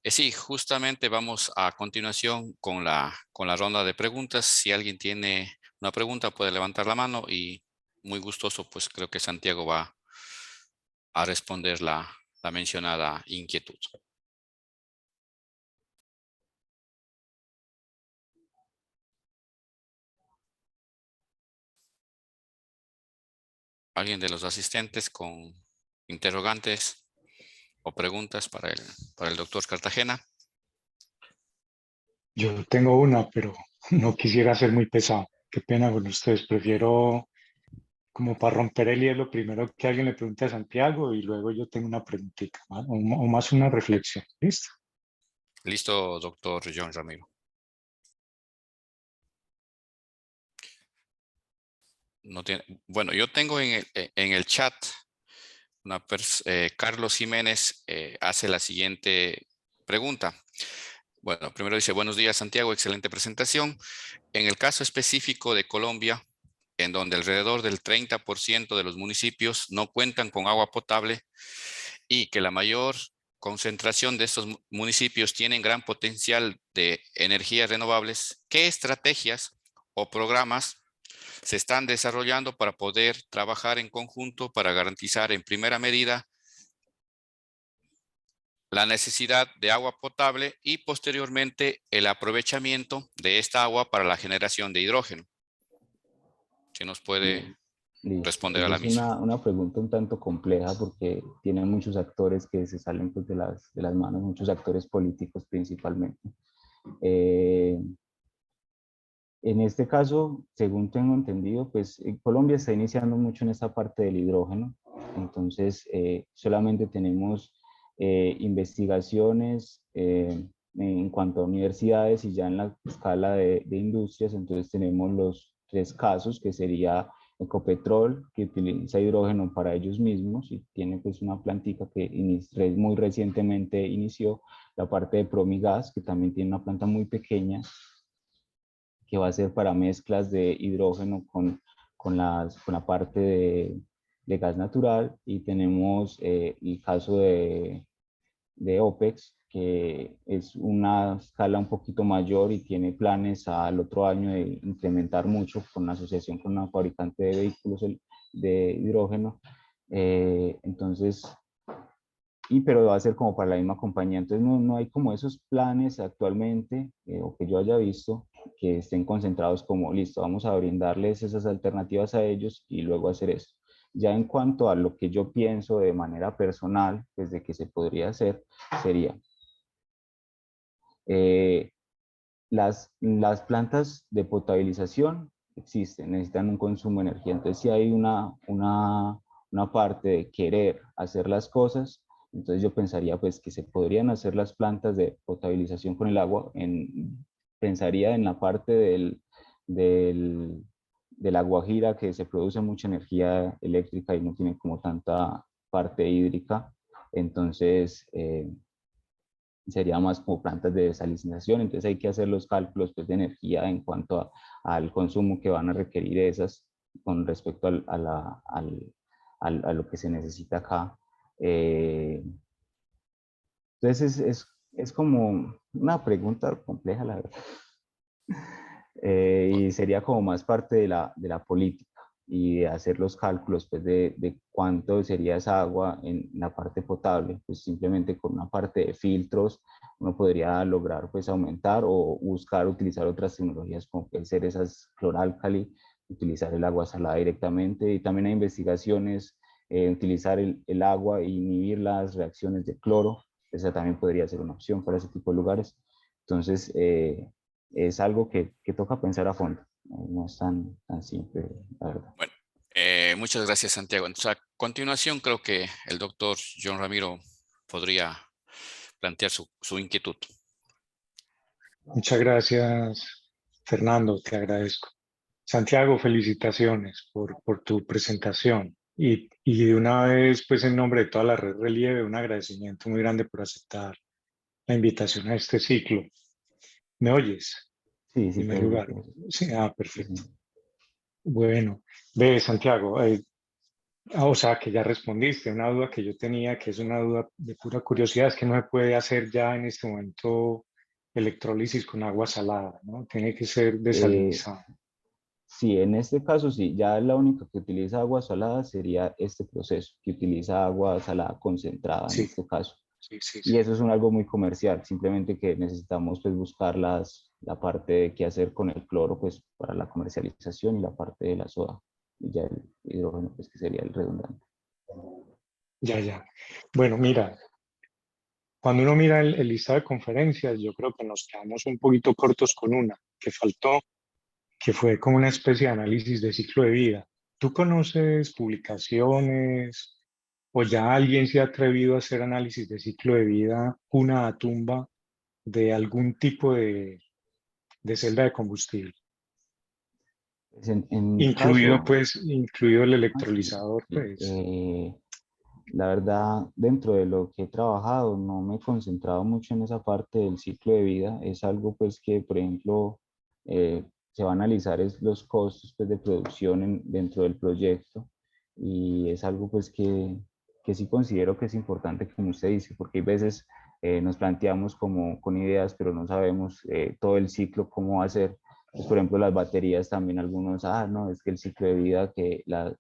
Sí, justamente vamos a continuación con la ronda de preguntas. Si alguien tiene una pregunta puede levantar la mano y muy gustoso, pues creo que Santiago va a responder la mencionada inquietud. ¿Alguien de los asistentes con interrogantes o preguntas para el doctor Cartagena? Yo tengo una, pero no quisiera ser muy pesado. Qué pena con ustedes. Prefiero, como para romper el hielo, primero que alguien le pregunte a Santiago y luego yo tengo una preguntita, ¿vale? O más una reflexión. ¿Listo? Listo, doctor John Ramiro. No tiene, bueno, yo tengo en el chat Carlos Jiménez hace la siguiente pregunta. Bueno, primero dice, buenos días Santiago, excelente presentación. En el caso específico de Colombia, en donde alrededor del 30% de los municipios no cuentan con agua potable y que la mayor concentración de estos municipios tienen gran potencial de energías renovables, ¿qué estrategias o programas se están desarrollando para poder trabajar en conjunto para garantizar en primera medida la necesidad de agua potable y posteriormente el aprovechamiento de esta agua para la generación de hidrógeno? Si nos puede Listo. responder a Esa la es misma. una pregunta un tanto compleja porque tiene muchos actores que se salen pues, de las manos, muchos actores políticos principalmente. En este caso, según tengo entendido, pues Colombia está iniciando mucho en esta parte del hidrógeno, entonces solamente tenemos investigaciones en cuanto a universidades y ya en la escala de industrias. Entonces tenemos los 3 casos, que sería Ecopetrol, que utiliza hidrógeno para ellos mismos y tiene pues una plantica que muy recientemente inició. La parte de Promigas, que también tiene una planta muy pequeña, que va a ser para mezclas de hidrógeno con la parte de gas natural. Y tenemos el caso de OPEX, que es una escala un poquito mayor y tiene planes al otro año de incrementar mucho con una asociación con una fabricante de vehículos de hidrógeno. Entonces, pero va a ser como para la misma compañía. Entonces no hay como esos planes actualmente, o que yo haya visto, que estén concentrados como, listo, vamos a brindarles esas alternativas a ellos y luego hacer eso. Ya en cuanto a lo que yo pienso de manera personal, desde que se podría hacer, sería las plantas de potabilización existen, necesitan un consumo de energía. Entonces, si hay una parte de querer hacer las cosas, entonces yo pensaría pues que se podrían hacer las plantas de potabilización con el agua. Pensaría en la parte de la Guajira, que se produce mucha energía eléctrica y no tiene como tanta parte hídrica. Entonces, sería más como plantas de desalinización. Entonces hay que hacer los cálculos pues, de energía en cuanto al consumo que van a requerir esas con respecto a lo que se necesita acá. Entonces es como una pregunta compleja, la verdad. Y sería como más parte de la política y de hacer los cálculos pues, de cuánto sería esa agua en la parte potable. Pues simplemente con una parte de filtros uno podría lograr pues, aumentar o buscar utilizar otras tecnologías como pueden ser esas cloralcali, utilizar el agua salada directamente. Y también hay investigaciones, utilizar el agua e inhibir las reacciones de cloro. Esa también podría ser una opción para ese tipo de lugares. Entonces, es algo que toca pensar a fondo. No es tan simple, la verdad. Bueno, muchas gracias, Santiago. Entonces, a continuación, creo que el doctor John Ramiro podría plantear su inquietud. Muchas gracias, Fernando, te agradezco. Santiago, felicitaciones por tu presentación. Y de una vez, pues en nombre de toda la red Relieve, un agradecimiento muy grande por aceptar la invitación a este ciclo. ¿Me oyes? Sí, En sí, primer lugar. Sí, sí, perfecto. sí. Bueno, ve, Santiago, o sea, que ya respondiste, una duda que yo tenía, que es una duda de pura curiosidad, es que no se puede hacer ya en este momento electrólisis con agua salada, ¿no? Tiene que ser Eh, desalinizada. sí, en este caso sí, ya la única que utiliza agua salada sería este proceso, que utiliza agua salada concentrada en Sí, este caso. sí, sí, Y sí. eso es algo muy comercial, simplemente que necesitamos pues buscar la parte de qué hacer con el cloro pues para la comercialización y la parte de la soda. Y ya el hidrógeno pues que sería el redundante. Ya, ya. Bueno, mira, cuando uno mira el listado de conferencias, yo creo que nos quedamos un poquito cortos con una que faltó, que fue como una especie de análisis de ciclo de vida. ¿Tú conoces publicaciones o ya alguien se ha atrevido a hacer análisis de ciclo de vida cuna a tumba de algún tipo de celda de combustible? Pues en mi caso, Incluido el sí, electrolizador, sí. pues. La verdad, dentro de lo que he trabajado, no me he concentrado mucho en esa parte del ciclo de vida. Es algo pues que, por ejemplo, se va a analizar es los costos pues, de producción dentro del proyecto, y es algo pues que sí considero que es importante, como usted dice, porque hay veces nos planteamos como con ideas, pero no sabemos todo el ciclo, cómo va a ser. Pues, por ejemplo, las baterías también algunos, no, es que el ciclo de vida,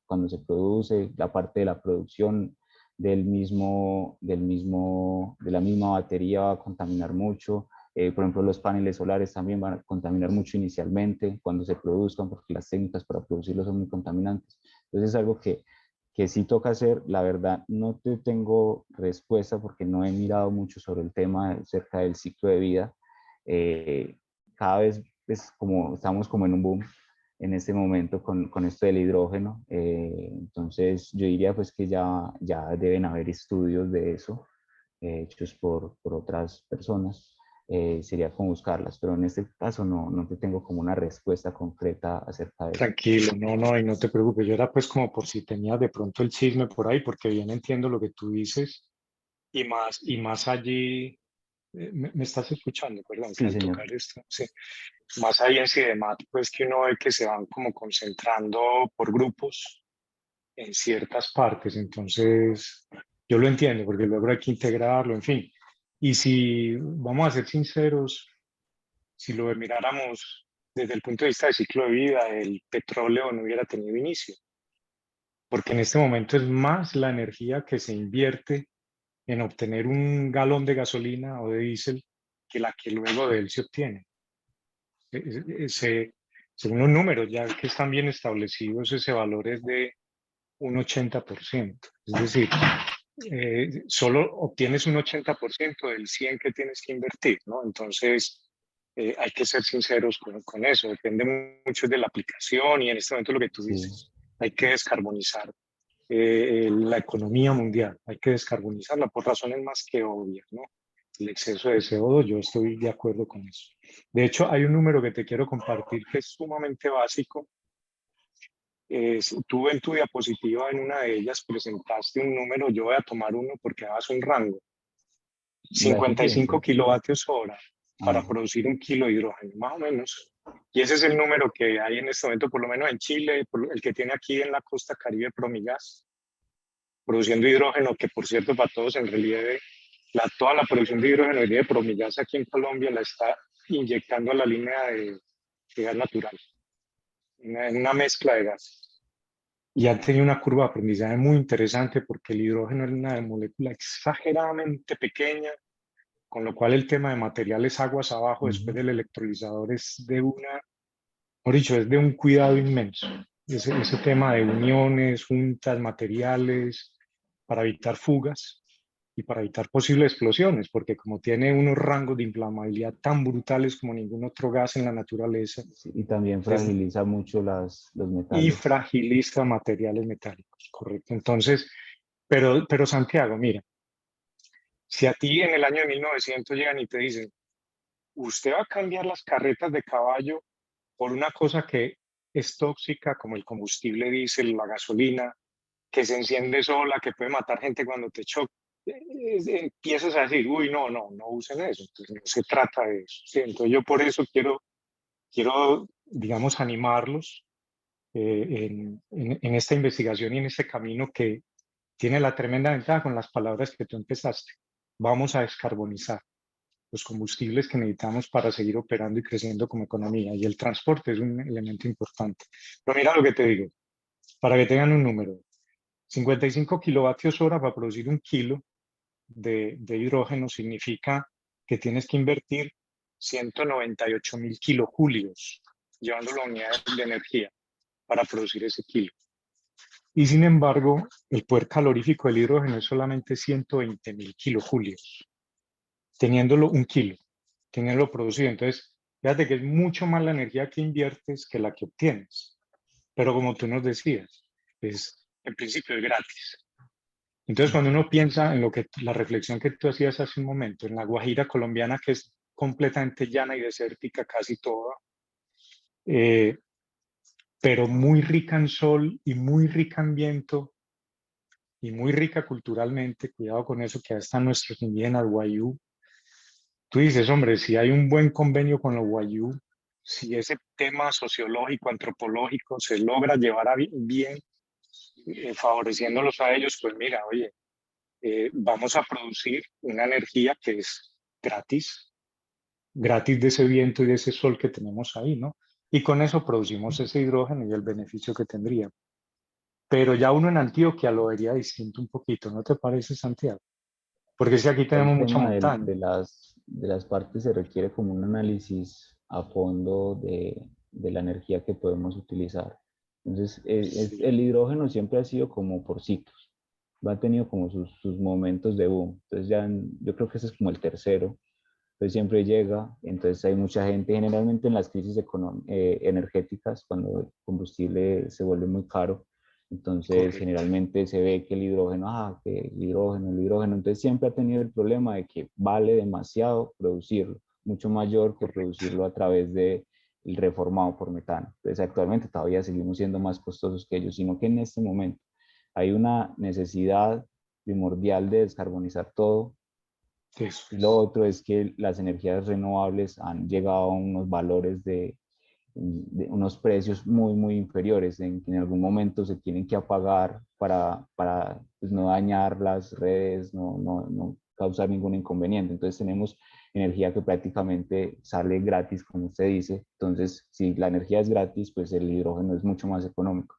cuando se produce, la parte de la producción de la misma batería va a contaminar mucho. Por ejemplo, los paneles solares también van a contaminar mucho inicialmente cuando se produzcan, porque las técnicas para producirlos son muy contaminantes. Entonces es algo que sí toca hacer. La verdad, no te tengo respuesta porque no he mirado mucho sobre el tema acerca del ciclo de vida. Cada vez estamos como en un boom en este momento con esto del hidrógeno. Entonces yo diría pues que ya deben haber estudios de eso, hechos por otras personas, sería como buscarlas, pero en este caso no te tengo como una respuesta concreta acerca de eso. Tranquilo, no, y no te preocupes. Yo era pues como por si tenías de pronto el chisme por ahí, porque bien entiendo lo que tú dices y más allí, me estás escuchando, perdón, que Sí, al señor. tocar esto, sí, más ahí en CIDEMAT, pues que uno ve que se van como concentrando por grupos en ciertas partes, entonces yo lo entiendo, porque luego hay que integrarlo, en fin. Y si vamos a ser sinceros, si lo miráramos desde el punto de vista del ciclo de vida, el petróleo no hubiera tenido inicio, porque en este momento es más la energía que se invierte en obtener un galón de gasolina o de diésel que la que luego de él se obtiene. Se- Según los números ya que están bien establecidos, ese valor es de un 80%. Es decir, solo obtienes un 80% del 100 que tienes que invertir, ¿no? Entonces, hay que ser sinceros con eso. Depende mucho de la aplicación y en este momento lo que tú Sí, dices, hay que descarbonizar la economía mundial, hay que descarbonizarla por razones más que obvias, ¿no? El exceso de CO2, yo estoy de acuerdo con eso. De hecho, hay un número que te quiero compartir que es sumamente básico. Tú en tu diapositiva, en una de ellas, presentaste un número, yo voy a tomar uno porque das un rango, la 55 eficiencia. kilovatios hora para Ah, producir un kilo de hidrógeno, más o menos. Y ese es el número que hay en este momento, por lo menos en Chile, el que tiene aquí en la costa Caribe Promigas, produciendo hidrógeno, que por cierto, para todos en relieve, toda la producción de hidrógeno y de Promigas aquí en Colombia la está inyectando a la línea de gas natural, una mezcla de gases. Y han tenido una curva de aprendizaje muy interesante porque el hidrógeno es una molécula exageradamente pequeña, con lo cual el tema de materiales aguas abajo después ujú. del electrolizador es de por dicho, es de un cuidado inmenso. Ese tema de uniones, juntas, materiales, para evitar fugas y para evitar posibles explosiones, porque como tiene unos rangos de inflamabilidad tan brutales como ningún otro gas en la naturaleza, Sí, y también es, fragiliza mucho los y metales. fragiliza materiales metálicos, correcto. Entonces, pero Santiago, mira, si a ti en el año de 1900 llegan y te dicen, usted va a cambiar las carretas de caballo por una cosa que es tóxica, como el combustible diésel, la gasolina, que se enciende sola, que puede matar gente cuando te choca, empiezas a decir, uy, no usen eso. Entonces, no se trata de eso. ¿Sí? Entonces, yo por eso quiero digamos, animarlos en esta investigación y en este camino que tiene la tremenda ventaja con las palabras que tú empezaste. Vamos a descarbonizar los combustibles que necesitamos para seguir operando y creciendo como economía. Y el transporte es un elemento importante. Pero mira lo que te digo, para que tengan un número, 55 kilovatios hora para producir un kilo de hidrógeno significa que tienes que invertir 198.000 kilojulios, llevándolo a unidades de energía para producir ese kilo. Y sin embargo, el poder calorífico del hidrógeno es solamente 120.000 kilojulios, teniéndolo un kilo, teniéndolo producido. Entonces, fíjate que es mucho más la energía que inviertes que la que obtienes. Pero como tú nos decías, en principio es gratis. Entonces, cuando uno piensa en la reflexión que tú hacías hace un momento, en la Guajira colombiana, que es completamente llana y desértica casi toda, eh, pero muy rica en sol y muy rica en viento y muy rica culturalmente, cuidado con eso, que ahí están nuestros indígenas Wayuu. Tú dices, hombre, si hay un buen convenio con los Wayuu, si ese tema sociológico, antropológico se logra llevar bien, favoreciéndolos a ellos, pues mira, oye, vamos a producir una energía que es gratis, gratis de ese viento y de ese sol que tenemos ahí, ¿no? Y con eso producimos ese hidrógeno y el beneficio que tendría. Pero ya uno en Antioquia lo vería distinto un poquito, ¿no te parece, Santiago? Porque si aquí El tenemos mucha tema montaña. de las partes se requiere como un análisis a fondo de la energía que podemos utilizar. Entonces, Sí, el hidrógeno siempre ha sido como por ciclos, ha tenido como sus momentos de boom. Entonces, yo creo que ese es como el tercero. Entonces, siempre llega, entonces hay mucha gente, generalmente en las crisis energéticas, cuando el combustible se vuelve muy caro, Entonces, Correcto. generalmente se ve que el hidrógeno, el hidrógeno, entonces siempre ha tenido el problema de que vale demasiado producirlo, mucho mayor que Correcto. producirlo a través del reformado por metano. Entonces, actualmente todavía seguimos siendo más costosos que ellos, sino que en este momento hay una necesidad primordial de descarbonizar todo. Eso Y es. lo otro es que las energías renovables han llegado a unos valores de unos precios muy, muy inferiores, en que en algún momento se tienen que apagar para pues, no dañar las redes, no causar ningún inconveniente. Entonces tenemos energía que prácticamente sale gratis, como usted dice. Entonces, si la energía es gratis, pues el hidrógeno es mucho más económico.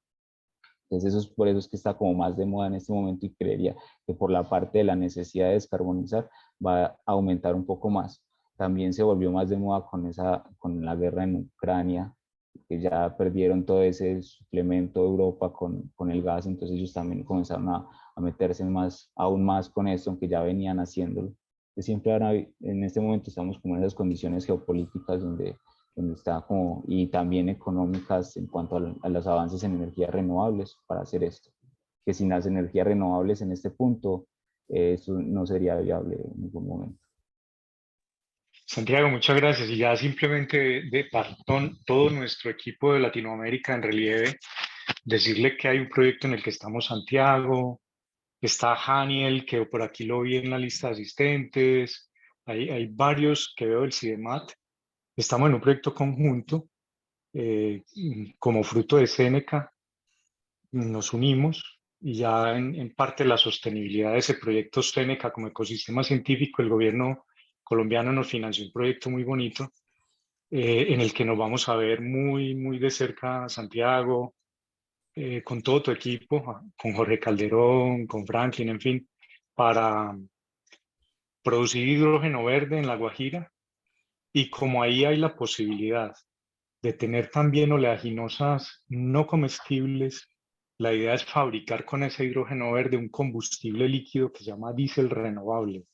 Entonces, eso es por eso es que está como más de moda en este momento y creería que por la parte de la necesidad de descarbonizar va a aumentar un poco más. También se volvió más de moda con la guerra en Ucrania, que ya perdieron todo ese suplemento de Europa con el gas, entonces ellos también comenzaron a meterse aún más con esto, aunque ya venían haciéndolo. Siempre ahora, en este momento estamos como en esas condiciones geopolíticas donde está como, y también económicas en cuanto a los avances en energías renovables para hacer esto. Que sin las energías renovables en este punto, eso no sería viable en ningún momento. Santiago, muchas gracias. Y ya simplemente de partón, todo nuestro equipo de Latinoamérica en relieve, decirle que hay un proyecto en el que estamos Santiago, está Haniel, que por aquí lo vi en la lista de asistentes, hay varios que veo del CIDEMAT. Estamos en un proyecto conjunto, como fruto de Seneca, nos unimos y ya en parte la sostenibilidad de ese proyecto Seneca como ecosistema científico, el gobierno colombiano nos financió un proyecto muy bonito en el que nos vamos a ver muy, muy de cerca, Santiago, con todo tu equipo, con Jorge Calderón, con Franklin, en fin, para producir hidrógeno verde en La Guajira. Y como ahí hay la posibilidad de tener también oleaginosas no comestibles, la idea es fabricar con ese hidrógeno verde un combustible líquido que se llama diésel renovable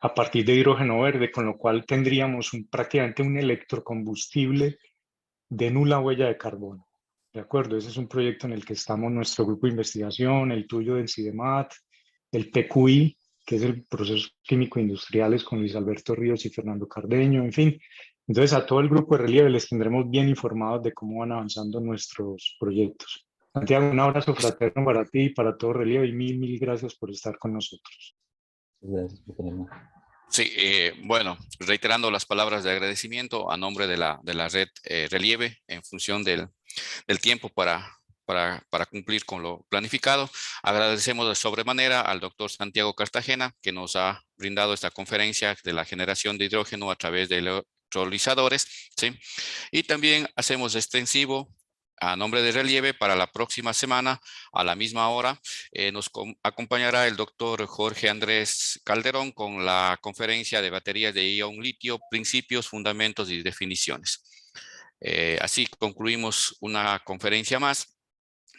a partir de hidrógeno verde, con lo cual tendríamos prácticamente un electrocombustible de nula huella de carbono. ¿De acuerdo? Ese es un proyecto en el que estamos nuestro grupo de investigación, el tuyo del CIDEMAT, el PQI, que es el Procesos Químico Industriales con Luis Alberto Ríos y Fernando Cardeño, en fin. Entonces a todo el grupo de relieve les tendremos bien informados de cómo van avanzando nuestros proyectos. Santiago, un abrazo fraterno para ti y para todo relieve y mil gracias por estar con nosotros. Gracias por tenerme. Sí, bueno, reiterando las palabras de agradecimiento a nombre de la red Relieve en función del tiempo para cumplir con lo planificado. Agradecemos de sobremanera al doctor Santiago Cartagena que nos ha brindado esta conferencia de la generación de hidrógeno a través de electrolizadores, ¿sí? Y también hacemos extensivo a nombre de Relieve para la próxima semana a la misma hora. Nos acompañará el doctor Jorge Andrés Calderón con la conferencia de baterías de ion litio, principios, fundamentos y definiciones. Así concluimos una conferencia más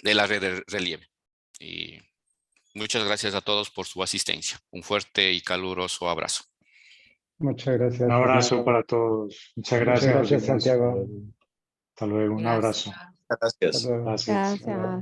de la red de Relieve. Y muchas gracias a todos por su asistencia. Un fuerte y caluroso abrazo. Muchas gracias. Un abrazo Fernando. para todos. Muchas Muchas gracias, José gracias, Ignacio. Santiago. Hasta luego, un abrazo. Hasta Gracias. luego. Gracias. Gracias.